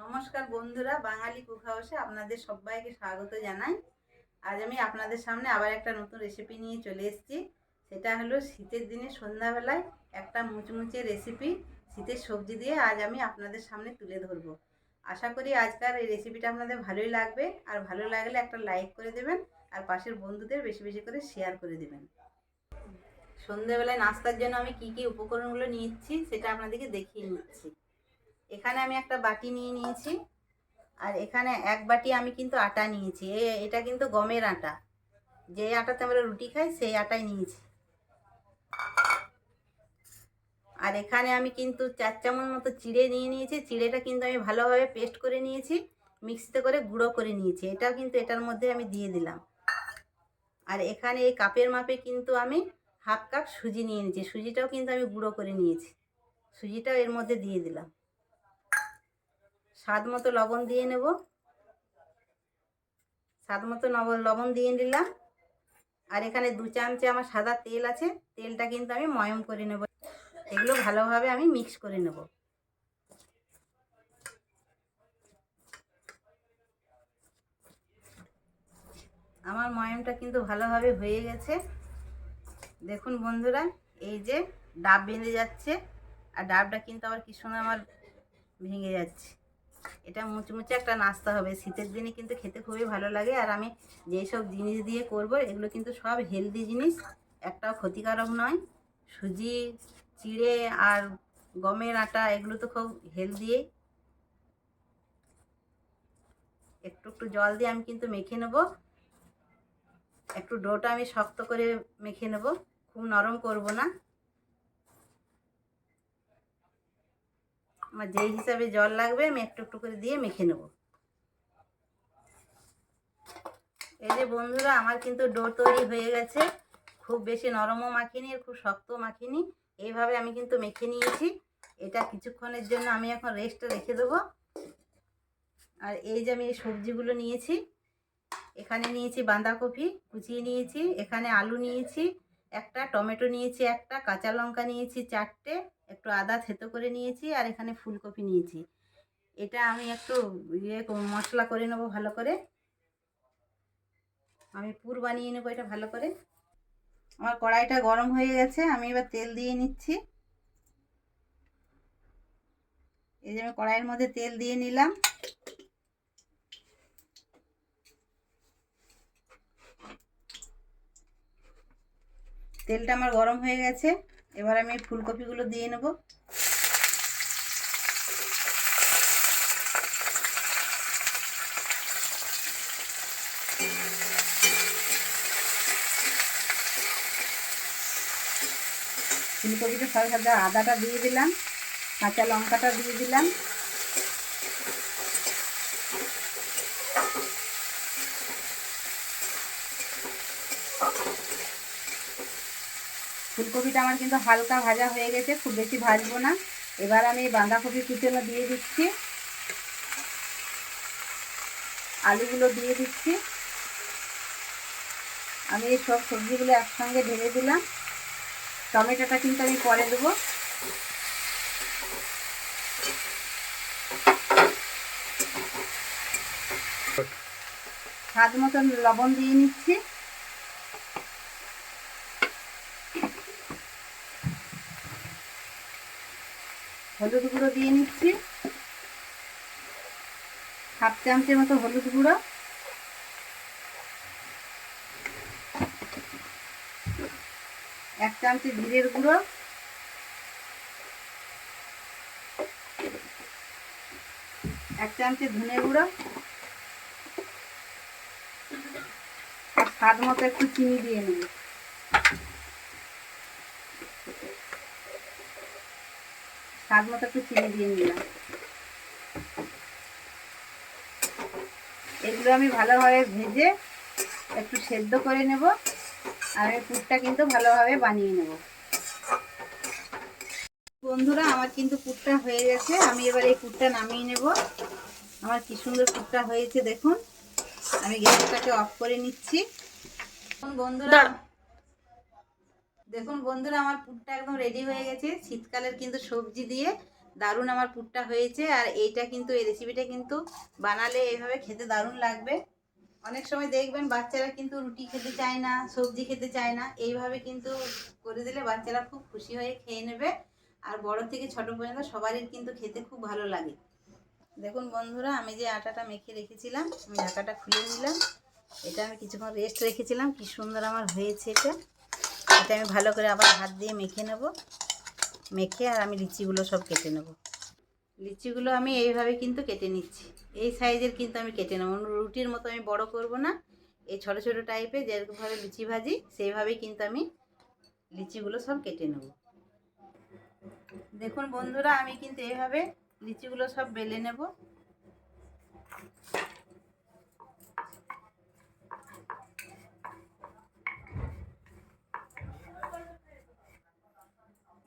নমস্কার বন্ধুরা, বাঙালি কুক হাউসে আপনাদের সবাইকে স্বাগত জানাই। আজ আমি আপনাদের সামনে আবার একটা নতুন রেসিপি নিয়ে চলে এসেছি। সেটা হলো শীতের দিনে সন্ধ্যাবেলায় একটা মুচমুচে রেসিপি, শীতের সবজি দিয়ে আজ আমি আপনাদের সামনে তুলে ধরবো। আশা করি আজকাল এই রেসিপিটা আপনাদের ভালোই লাগবে, আর ভালো লাগলে একটা লাইক করে দেবেন, আর পাশের বন্ধুদের বেশি বেশি করে শেয়ার করে দেবেন। সন্ধ্যাবেলায় নাস্তার জন্য আমি কি কি উপকরণগুলো নিচ্ছি সেটা আপনাদেরকে দেখিয়ে নিচ্ছি। এখানে আমি একটা বাটি নিয়ে নিয়েছি, আর এখানে এক বাটি আমি কিন্তু আটা নিয়েছি। এটা কিন্তু গমের আটা, যে আটাতে আমরা রুটি খাই সেই আটাই নিয়েছি। আর এখানে আমি কিন্তু 4 চামচ মতো চিড়ে নিয়ে নিয়েছি। চিড়েটা কিন্তু আমি ভালোভাবে পেস্ট করে নিয়েছি, মিক্সিতে করে গুঁড়ো করে নিয়েছি। এটাও কিন্তু এটার মধ্যে আমি দিয়ে দিলাম। আর এখানে এই কাপের মাপে কিন্তু আমি হাফ কাপ সুজি নিয়ে নিয়েছি। সুজিটাও কিন্তু আমি গুঁড়ো করে নিয়েছি, সুজিটাও এর মধ্যে দিয়ে দিলাম। স্বাদ মতো লবণ দিয়ে নেব, স্বাদ মতো লবণ দিয়ে দিলাম। আর এখানে 2 চামচ আমার সাদা তেল আছে, তেলটা কিন্তু আমি ময়ম করে নেব। এগুলো ভালোভাবে আমি মিক্স করে নেব। আমার ময়মটা কিন্তু ভালোভাবে হয়ে গেছে। দেখুন বন্ধুরা, এই যে ডাব বেঁধে যাচ্ছে, আর ডাবটা কিন্তু আবার কি সুন্দর আমার ভেঙে যাচ্ছে। এটা মুচমুচে একটা নাস্তা হবে, শীতের দিনে কিন্তু খেতে খুবই ভালো লাগে। আর আমি যেই সব জিনিস দিয়ে করব এগুলো কিন্তু সব হেলদি জিনিস, একটাও ক্ষতিকারক নয়। সুজি, চিড়ে আর গমের আটা এগুলো তো খুব হেলদি। একটু একটু জল দিয়ে আমি কিন্তু মেখে নেব। একটু ডোটা আমি শক্ত করে মেখে নেব, খুব নরম করব না। আমার যেই হিসাবে জল লাগবে আমি একটু একটু করে দিয়ে মেখে নেব। এই যে বন্ধুরা, আমার কিন্তু ডো তৈরি হয়ে গেছে। খুব বেশি নরমও মাখিনি আর খুব শক্তও মাখিনি, এইভাবে আমি কিন্তু মেখে নিয়েছি। এটা কিছুক্ষণের জন্য আমি এখন রেস্টে রেখে দেবো। আর এই যে আমি এই সবজিগুলো নিয়েছি, এখানে নিয়েছি বাঁধাকপি কুচিয়ে নিয়েছি, এখানে আলু নিয়েছি একটা, টমেটো নিয়েছি একটা, কাঁচা লঙ্কা নিয়েছি 4টে, একটু আদা থেতো করে নিয়েছি, আর এখানে ফুলকপি নিয়েছি। এটা আমি একটু মশলা করে নেবো ভালো করে। আমি পুর বানিয়ে নেবো এটা ভালো করে। আমার কড়াইটা গরম হয়ে গেছে, আমি এবার তেল দিয়ে নিচ্ছি। এই যে আমি কড়াইয়ের মধ্যে তেল দিয়ে নিলাম। তেলটা আমার গরম হয়ে গেছে, এবার আমি ফুলকপিগুলো দিয়ে নেব। ফুলকপিটা সাথে সাথে আদাটা দিয়ে দিলাম, কাঁচা লঙ্কাটা দিয়ে দিলাম। ফুলকপিটা আমার কিন্তু হালকা ভাজা হয়ে গেছে, খুব বেশি ভাজবো না। এবার আমি বাঁধাকপি কুচনো দিয়ে দিচ্ছি, আলুগুলো দিয়ে দিচ্ছি। আমি এই সব সবজিগুলো একসঙ্গে ঢেলে দিলাম। টমেটোটা কিন্তু আমি পরে দেবো। স্বাদ মতন লবণ দিয়ে নিচ্ছি। হলুদ গুঁড়ো দিয়ে নিচ্ছি, হাফ চামচের মতো হলুদ গুঁড়ো। এক চামচে জিরের গুঁড়ো, এক চামচে ধনে গুঁড়ো, আর স্বাদ মতো একটু চিনি দিয়ে নেব। স্বাদ মতো একটু চিনি দিয়ে নিলাম। এগুলো আমি ভালোভাবে ভেজে একটু সেদ্ধ করে নেব, আর এই পুরটা কিন্তু ভালোভাবে বানিয়ে নেব। বন্ধুরা, আমার কিন্তু পুরটা হয়ে গেছে, আমি এবার এই পুরটা নামিয়ে নেব। আমার কি সুন্দর পুরটা হয়েছে দেখুন। আমি গ্যাসটাকে অফ করে নিচ্ছি। দেখুন বন্ধুরা, আমার পুরটা একদম রেডি হয়ে গেছে। শীতকালের কিন্তু সবজি দিয়ে দারুণ আমার পুরটা হয়েছে। আর এইটা কিন্তু এই রেসিপিটা কিন্তু বানালে এইভাবে খেতে দারুণ লাগবে। অনেক সময় দেখবেন বাচ্চারা কিন্তু রুটি খেতে চায় না, সবজি খেতে চায় না, এইভাবে কিন্তু করে দিলে বাচ্চারা খুব খুশি হয়ে খেয়ে নেবে। আর বড় থেকে ছোট পর্যন্ত সবারই কিন্তু খেতে খুব ভালো লাগে। দেখুন বন্ধুরা, আমি যে আটাটা মেখে রেখেছিলাম, আমি ঢাকাটা খুলে নিলাম। এটা আমি কিছুক্ষণ রেস্ট রেখেছিলাম, কি সুন্দর আমার হয়েছে। এটা আমি ভালো করে আবার হাত দিয়ে মেখে নেব। মেখে আর আমি লিচিগুলো সব কেটে নেব। লিচিগুলো আমি এইভাবে কিন্তু কেটে নিচ্ছি। এই সাইজের কিন্তু আমি কেটে নেব, রুটির মতো আমি বড় করব না। এই ছোট ছোট টাইপের যেরকমভাবে লুচি ভাজি সেইভাবেই কিন্তু আমি লিচিগুলো সব কেটে নেব। দেখুন বন্ধুরা, আমি কিন্তু এইভাবে লিচিগুলো সব বেলে নেব।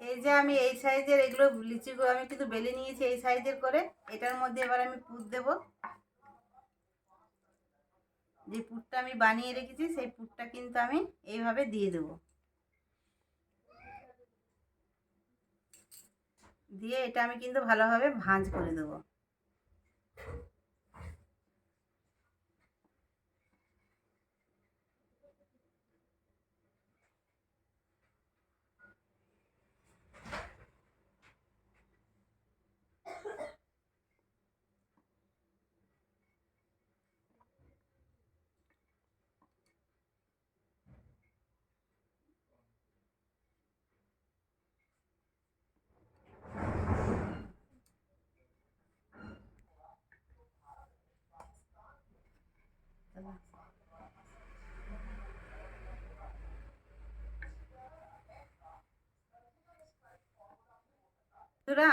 এই যে আমি এই সাইজের এগুলো লিচিগুলো আমি কিন্তু বেলে নিয়েছি এই সাইজের করে। এটার মধ্যে এবার আমি পুর দেব। যে পুরটা আমি বানিয়ে রেখেছি সেই পুরটা কিন্তু আমি এইভাবে দিয়ে দেব। দিয়ে এটা আমি কিন্তু ভালোভাবে ভাঁজ করে দেব।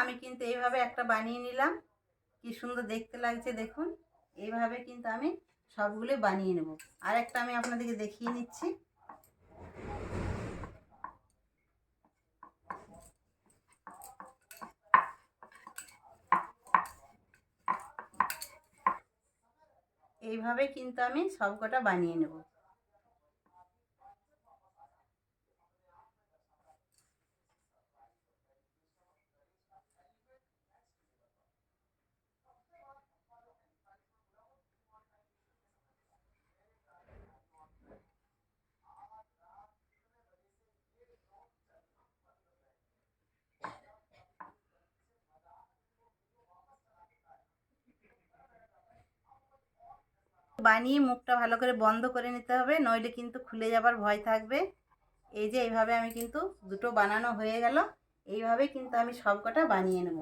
আমি কিন্তু এইভাবে একটা বানিয়ে নিলাম, কি সুন্দর দেখতে লাগছে দেখুন। এইভাবে কিন্তু আমি সবগুলো বানিয়ে নেব। আর একটা আমি আপনাদেরকে দেখিয়ে নিচ্ছি। এইভাবে কিন্তু আমি সবকটা বানিয়ে নেব। বানিয়ে মুখটা ভালো করে বন্ধ করে নিতে হবে, নইলে কিন্তু খুলে যাবার ভয় থাকবে। এই যে এইভাবে আমি কিন্তু দুটো বানানো হয়ে গেল। এইভাবে কিন্তু আমি সবকটা বানিয়ে নেব।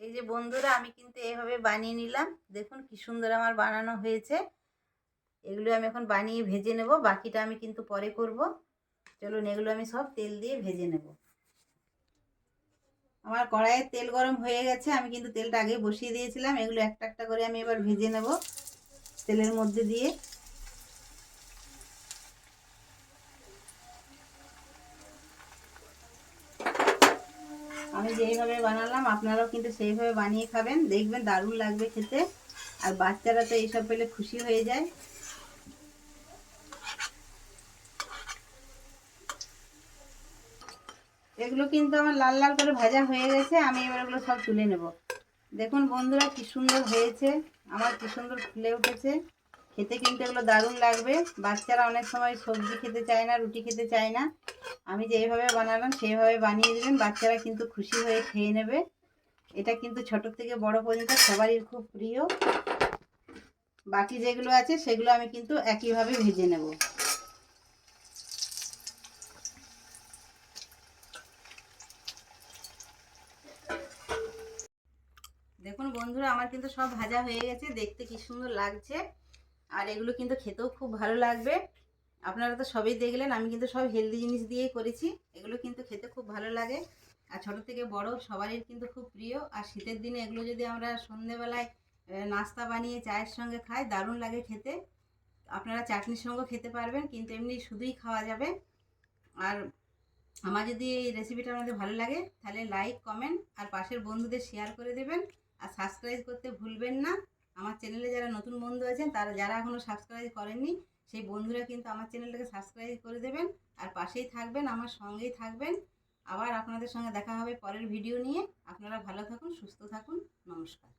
এই যে বন্ধুরা, আমি কিন্তু এইভাবে বানিয়ে নিলাম। দেখুন কি সুন্দর আমার বানানো হয়েছে। এগুলো আমি এখন বানিয়ে ভেজে নেব, বাকিটা আমি কিন্তু পরে করব। চলুন এগুলো আমি সব তেল দিয়ে ভেজে নেব। আমার কড়াইয়ে তেল গরম হয়ে গেছে, আমি কিন্তু তেলটা আগে বসিয়ে দিয়েছিলাম। এগুলো একটা একটা করে আমি এবার ভেজে নেব তেলের মধ্যে দিয়ে। আমি যেইভাবে বানালাম আপনারাও কিন্তু সেইভাবে বানিয়ে খাবেন, দেখবেন দারুণ লাগবে খেতে। আর বাচ্চারা তো এইসব পেলে খুশি হয়ে যায়। এগুলো কিন্তু আমার লাল লাল করে ভাজা হয়ে গেছে, আমি এবার এগুলো সব তুলে নেব। দেখুন বন্ধুরা কি সুন্দর হয়েছে, আমার কি সুন্দর ফুলে উঠেছে। খেতে কিন্তু এগুলো দারুণ লাগবে। বাচ্চারা অনেক সময় সবজি খেতে চায় না, রুটি খেতে চায় না। আমি যেইভাবে বানালাম সেইভাবে বানিয়ে দেবেন, বাচ্চারা কিন্তু খুশি হয়ে খেয়ে নেবে। এটা কিন্তু ছোট থেকে বড় পর্যন্ত সবারই খুব প্রিয়। বাকি যেগুলো আছে সেগুলো আমি কিন্তু একইভাবে ভেজে নেব। দেখুন বন্ধুরা, আমার কিন্তু সব ভাজা হয়ে গেছে, দেখতে কি সুন্দর লাগছে। আর এগুলো কিন্তু খেতেও খুব ভালো লাগবে। আপনারা তো সবই দেখলেন, আমি কিন্তু সব হেলদি জিনিস দিয়েই করেছি। এগুলো কিন্তু খেতে খুব ভালো লাগে। আর ছোট থেকে বড় সবারই কিন্তু খুব প্রিয়। আর শীতের দিনে এগুলো যদি আমরা সন্ধেবেলায় নাস্তা বানিয়ে চায়ের সঙ্গে খাই, দারুণ লাগে খেতে। আপনারা চাটনির সঙ্গেও খেতে পারবেন, কিন্তু এমনি শুধুই খাওয়া যাবে। আর আমার যদি এই রেসিপিটা আপনাদের ভালো লাগে তাহলে লাইক কমেন্ট আর পাশের বন্ধুদের শেয়ার করে দেবেন। আর সাবস্ক্রাইব করতে ভুলবেন না। আমার চ্যানেলে যারা নতুন বন্ধু আছেন তারা যারা এখনও সাবস্ক্রাইব করেননি সেই বন্ধুরা কিন্তু আমার চ্যানেলটাকে সাবস্ক্রাইব করে দেবেন আর পাশেই থাকবেন, আমার সঙ্গেই থাকবেন। আবার আপনাদের সঙ্গে দেখা হবে পরের ভিডিও নিয়ে। আপনারা ভালো থাকুন, সুস্থ থাকুন। নমস্কার।